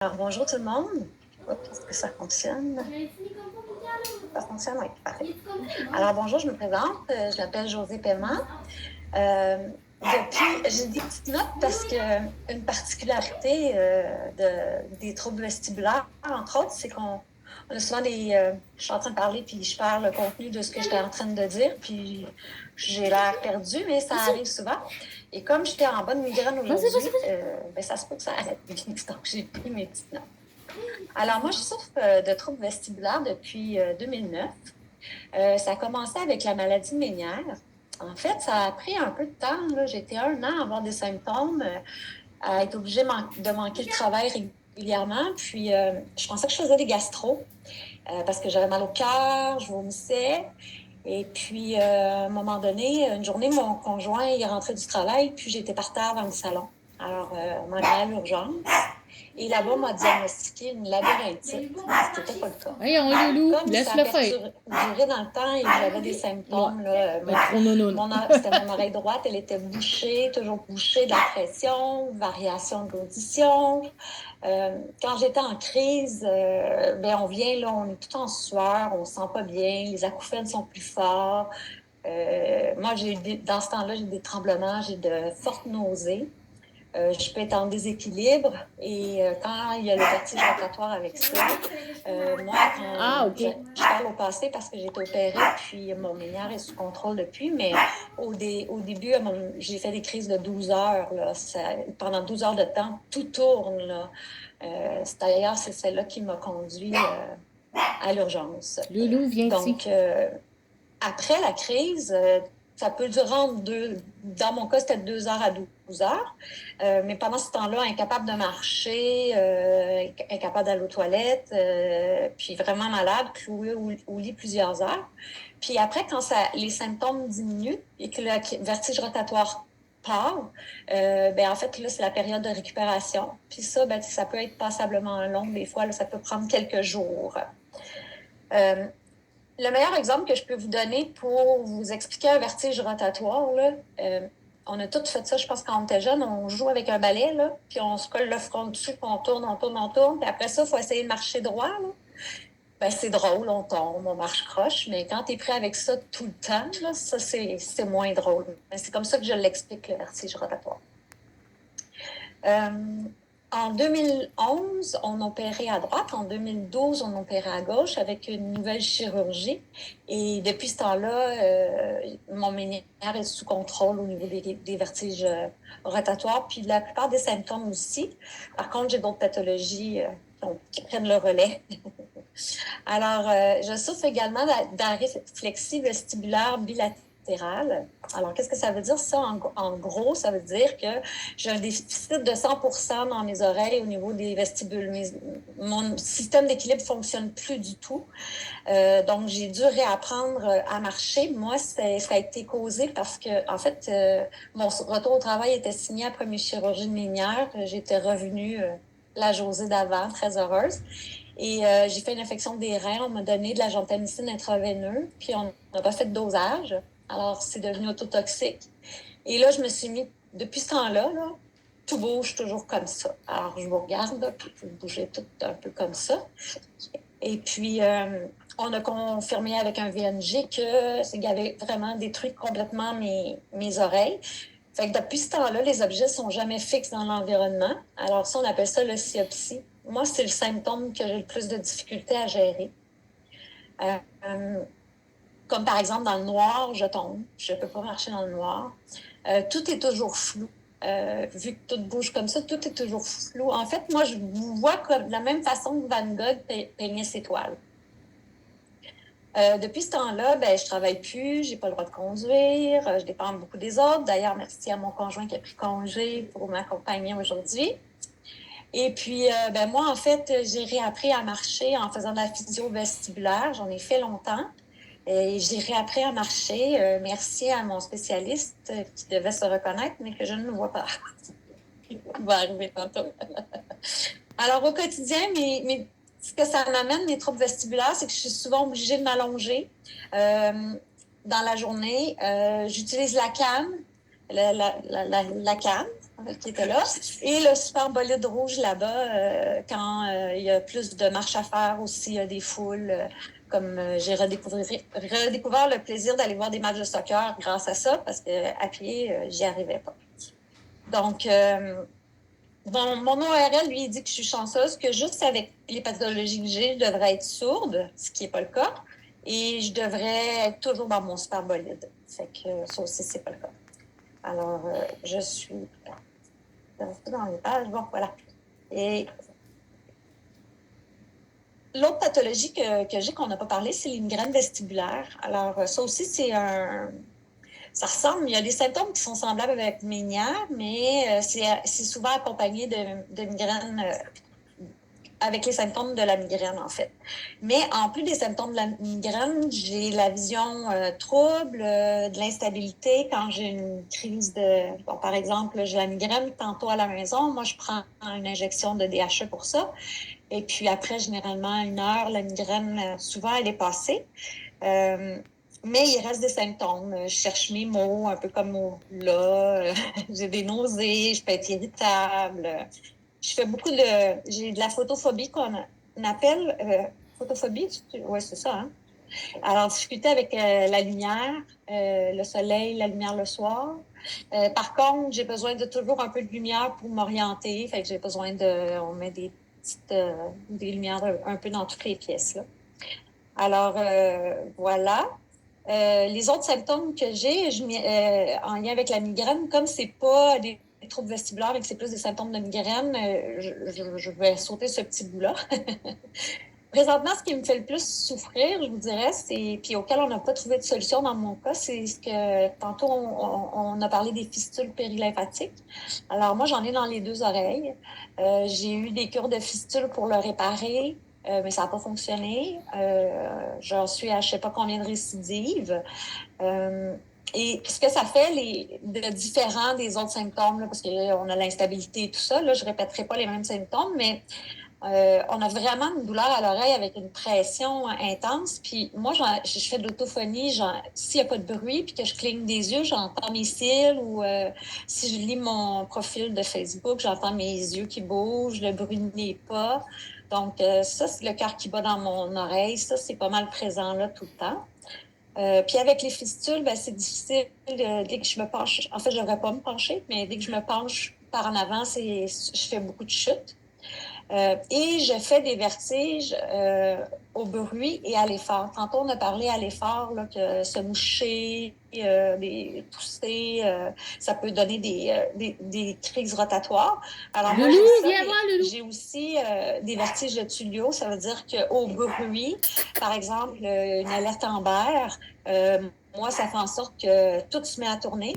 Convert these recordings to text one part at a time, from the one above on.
Alors, bonjour tout le monde. Est-ce que ça fonctionne? Ça fonctionne, oui, parfait. Alors, bonjour, je me présente. Je m'appelle Josée Paiement. J'ai des petites notes parce que une particularité des troubles vestibulaires, entre autres, c'est qu'on a souvent je suis en train de parler puis je perds le contenu de ce que j'étais en train de dire, puis j'ai l'air perdu, mais ça arrive souvent. Et comme j'étais en bonne migraine aujourd'hui, ça se peut que ça arrête. Donc, j'ai pris mes petites notes. Alors, moi, je souffre de troubles vestibulaires depuis 2009. Ça a commencé avec la maladie ménière. En fait, ça a pris un peu de temps. J'ai été 1 an à avoir des symptômes, à être obligée de manquer le travail régulièrement. Puis, je pensais que je faisais des gastro parce que j'avais mal au cœur, je vomissais. Et puis, à un moment donné, une journée, mon conjoint est rentré du travail, puis j'étais par terre dans le salon. Alors, on m'a amené à l'urgence. Et là-bas, on m'a diagnostiqué une labyrinthite, ce n'était pas le cas. Voyons, Loulou, Comme ça laisse-le a faire. duré dans le temps et j'avais des symptômes, là, c'était mon oreille droite, elle était bouchée, toujours bouchée, de la pression, variation de l'audition. Quand j'étais en crise, on vient, là, on est tout en sueur, on ne se sent pas bien, les acouphènes sont plus forts. Moi, dans ce temps-là, j'ai des tremblements, j'ai de fortes nausées. Je peux être en déséquilibre et quand il y a le vertige rotatoire avec ça, moi, je parle au passé parce que j'ai été opérée, puis mon ménière est sous contrôle depuis, mais au début, j'ai fait des crises de 12 heures. Là, pendant 12 heures de temps, tout tourne. Là. D'ailleurs, c'est celle-là qui m'a conduit à l'urgence. Loulou, viens ici. Donc, après la crise, ça peut durer dans mon cas, c'était de 2 heures à 12 heures. Mais pendant ce temps-là, incapable de marcher, incapable d'aller aux toilettes, puis vraiment malade, clouée au lit plusieurs heures. Puis après, quand les symptômes diminuent et que le vertige rotatoire part, en fait, là, c'est la période de récupération. Puis ça, ça peut être passablement long. Des fois, là, ça peut prendre quelques jours. Le meilleur exemple que je peux vous donner pour vous expliquer un vertige rotatoire, là, on a tous fait ça, je pense, quand on était jeune, on joue avec un balai, là, puis on se colle le front dessus, puis on tourne, puis après ça, il faut essayer de marcher droit. Là. C'est drôle, on tombe, on marche croche, mais quand tu es prêt avec ça tout le temps, là, ça, c'est moins drôle. Mais c'est comme ça que je l'explique, le vertige rotatoire. En 2011, on opérait à droite. En 2012, on opérait à gauche avec une nouvelle chirurgie. Et depuis ce temps-là, mon ménière est sous contrôle au niveau des vertiges rotatoires, puis la plupart des symptômes aussi. Par contre, j'ai d'autres pathologies qui prennent le relais. Alors, je souffre également d'arrêt flexi vestibulaire bilatéral. Alors, qu'est-ce que ça veut dire, ça? En gros, ça veut dire que j'ai un déficit de 100% dans mes oreilles au niveau des vestibules. Mon système d'équilibre ne fonctionne plus du tout. Donc, j'ai dû réapprendre à marcher. Moi, ça a été causé parce que, en fait, mon retour au travail était signé après mes chirurgies de ménière. J'étais revenue la Josée d'avant, très heureuse. Et j'ai fait une infection des reins. On m'a donné de la gentamicine intraveineuse, puis on n'a pas fait de dosage. Alors, c'est devenu autotoxique. Et là, je me suis mis, depuis ce temps-là, là, tout bouge toujours comme ça. Alors, je vous regarde, là, puis vous bougez tout un peu comme ça. Et puis, on a confirmé avec un VNG qu'il y avait vraiment détruit complètement mes oreilles. Fait que depuis ce temps-là, les objets ne sont jamais fixes dans l'environnement. Alors ça, on appelle ça l'oscillopsie. Moi, c'est le symptôme que j'ai le plus de difficulté à gérer. Comme par exemple, dans le noir, je tombe. Je ne peux pas marcher dans le noir. Tout est toujours flou. Vu que tout bouge comme ça, tout est toujours flou. En fait, moi, je vous vois comme de la même façon que Van Gogh peignait ses toiles. Depuis ce temps-là, je travaille plus, j'ai pas le droit de conduire, je dépends beaucoup des autres. D'ailleurs, merci à mon conjoint qui a pris congé pour m'accompagner aujourd'hui. Et puis, moi, en fait, j'ai réappris à marcher en faisant de la physio vestibulaire. J'en ai fait longtemps. Et j'ai réappris à marcher. Merci à mon spécialiste qui devait se reconnaître, mais que je ne le vois pas. Il va arriver tantôt. Alors, au quotidien, ce que ça m'amène, mes troubles vestibulaires, c'est que je suis souvent obligée de m'allonger dans la journée. J'utilise la canne, la canne. qui était là. Et le super bolide rouge là-bas, quand il y a plus de marches à faire aussi, il y a des foules. Comme j'ai redécouvert le plaisir d'aller voir des matchs de soccer grâce à ça, parce qu'à pied, j'y arrivais pas. Donc, mon ORL, lui, il dit que je suis chanceuse, que juste avec les pathologies que j'ai, je devrais être sourde, ce qui n'est pas le cas. Et je devrais être toujours dans mon super bolide. Fait que ça aussi, c'est pas le cas. Alors, je suis dans les pages. Bon, voilà. Et l'autre pathologie que j'ai, qu'on n'a pas parlé, c'est les migraines vestibulaires. Alors, ça aussi, ça ressemble, il y a des symptômes qui sont semblables avec Ménière, mais c'est souvent accompagné de migraines avec les symptômes de la migraine, en fait. Mais en plus des symptômes de la migraine, j'ai la vision trouble, de l'instabilité quand j'ai une crise de... Bon, par exemple, j'ai la migraine tantôt à la maison. Moi, je prends une injection de DHE pour ça. Et puis après, généralement, 1 heure, la migraine, souvent, elle est passée. Mais il reste des symptômes. Je cherche mes mots, un peu comme là. J'ai des nausées, je peux être irritable. Je fais beaucoup de... J'ai de la photophobie qu'on appelle... photophobie, oui, c'est ça. Hein? Alors, difficulté avec la lumière, le soleil, la lumière le soir. Par contre, j'ai besoin de toujours un peu de lumière pour m'orienter. Fait que j'ai besoin de... On met des petites des lumières un peu dans toutes les pièces. Là. Alors, voilà. Les autres symptômes que j'ai en lien avec la migraine, comme c'est pas des troubles vestibulaires et que c'est plus des symptômes de migraine, je vais sauter ce petit bout-là. Présentement, ce qui me fait le plus souffrir, je vous dirais, puis auquel on n'a pas trouvé de solution dans mon cas, c'est ce que tantôt on a parlé des fistules périlymphatiques. Alors moi, j'en ai dans les 2 oreilles. J'ai eu des cures de fistules pour le réparer. Mais ça n'a pas fonctionné. J'en suis à je ne sais pas combien de récidives. Et ce que ça fait de différent des autres symptômes, là, parce qu'on a l'instabilité et tout ça, là, je ne répéterai pas les mêmes symptômes, mais on a vraiment une douleur à l'oreille avec une pression intense. Puis moi, je fais de l'autophonie. S'il n'y a pas de bruit puis que je cligne des yeux, j'entends mes cils ou si je lis mon profil de Facebook, j'entends mes yeux qui bougent, le bruit n'est pas. Donc, ça, c'est le cœur qui bat dans mon oreille. Ça, c'est pas mal présent là tout le temps. Puis avec les fistules, ben, c'est difficile dès que je me penche. En fait, je ne devrais pas me pencher, mais dès que je me penche par en avant, je fais beaucoup de chutes. Et je fais des vertiges au bruit et à l'effort. Tantôt, on a parlé à l'effort, là, que se moucher, tousser, ça peut donner des crises rotatoires. Alors moi, j'ai aussi des vertiges de Tullio. Ça veut dire qu'au bruit, par exemple, une alerte Amber, moi, ça fait en sorte que tout se met à tourner.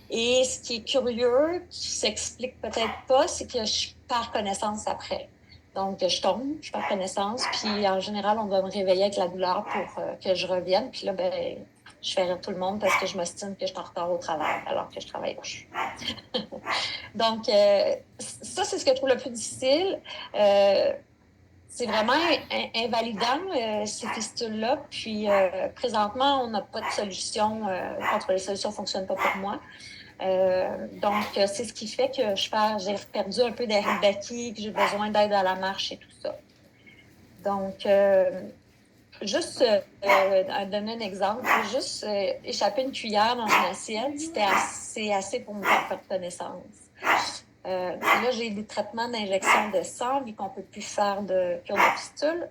Et ce qui est curieux, qui s'explique peut-être pas, c'est que je perds connaissance après. Donc, je tombe, je perds connaissance, puis en général, on doit me réveiller avec la douleur pour que je revienne. Puis là, ben, je fais rire tout le monde parce que je m'estime que je suis en retard au travail, alors que je travaille pas. Donc, ça, c'est ce que je trouve le plus difficile. C'est vraiment invalidant, ces fistules-là. Puis, présentement, on n'a pas de solution. Les solutions ne fonctionnent pas pour moi. Donc, c'est ce qui fait que j'ai perdu un peu d'air d'acquis, que j'ai besoin d'aide à la marche et tout ça. Donc, juste donner un exemple, juste échapper une cuillère dans une assiette, c'était assez pour me faire perdre connaissance. Là, j'ai des traitements d'injection de sang, vu qu'on ne peut plus faire de cure de fistule.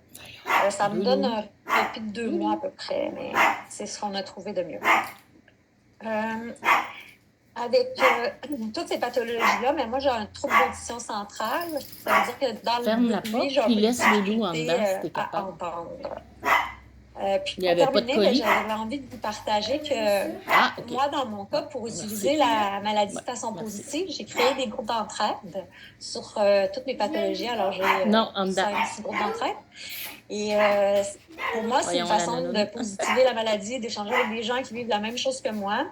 Ça me donne un répit de 2 mois à peu près, mais c'est ce qu'on a trouvé de mieux. Avec toutes ces pathologies-là, mais moi, j'ai un trouble d'audition centrale. Ça veut dire que dans le bruit, j'ai un peu de difficulté à entendre. Puis pour terminer, j'avais envie de vous partager que moi, dans mon cas, pour utiliser la maladie de façon positive, j'ai créé des groupes d'entraide sur toutes mes pathologies. Alors, j'ai 5-6 groupes d'entraide. Et pour moi, c'est une façon de positiver la maladie, d'échanger avec des gens qui vivent la même chose que moi.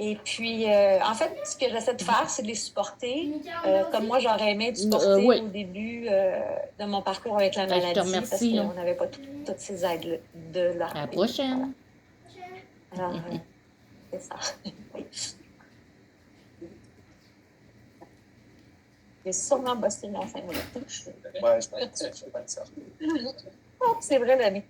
Et puis, en fait, ce que j'essaie de faire, c'est de les supporter, comme moi, j'aurais aimé être supporter au début de mon parcours avec la maladie, parce qu'on n'avait pas toutes ces aides-là. À la prochaine. Voilà. Alors, c'est ça. vais sûrement bosser dans 5 minutes. Ouais, je pense que tu fais pas de ça. Oh, c'est vrai, l'année.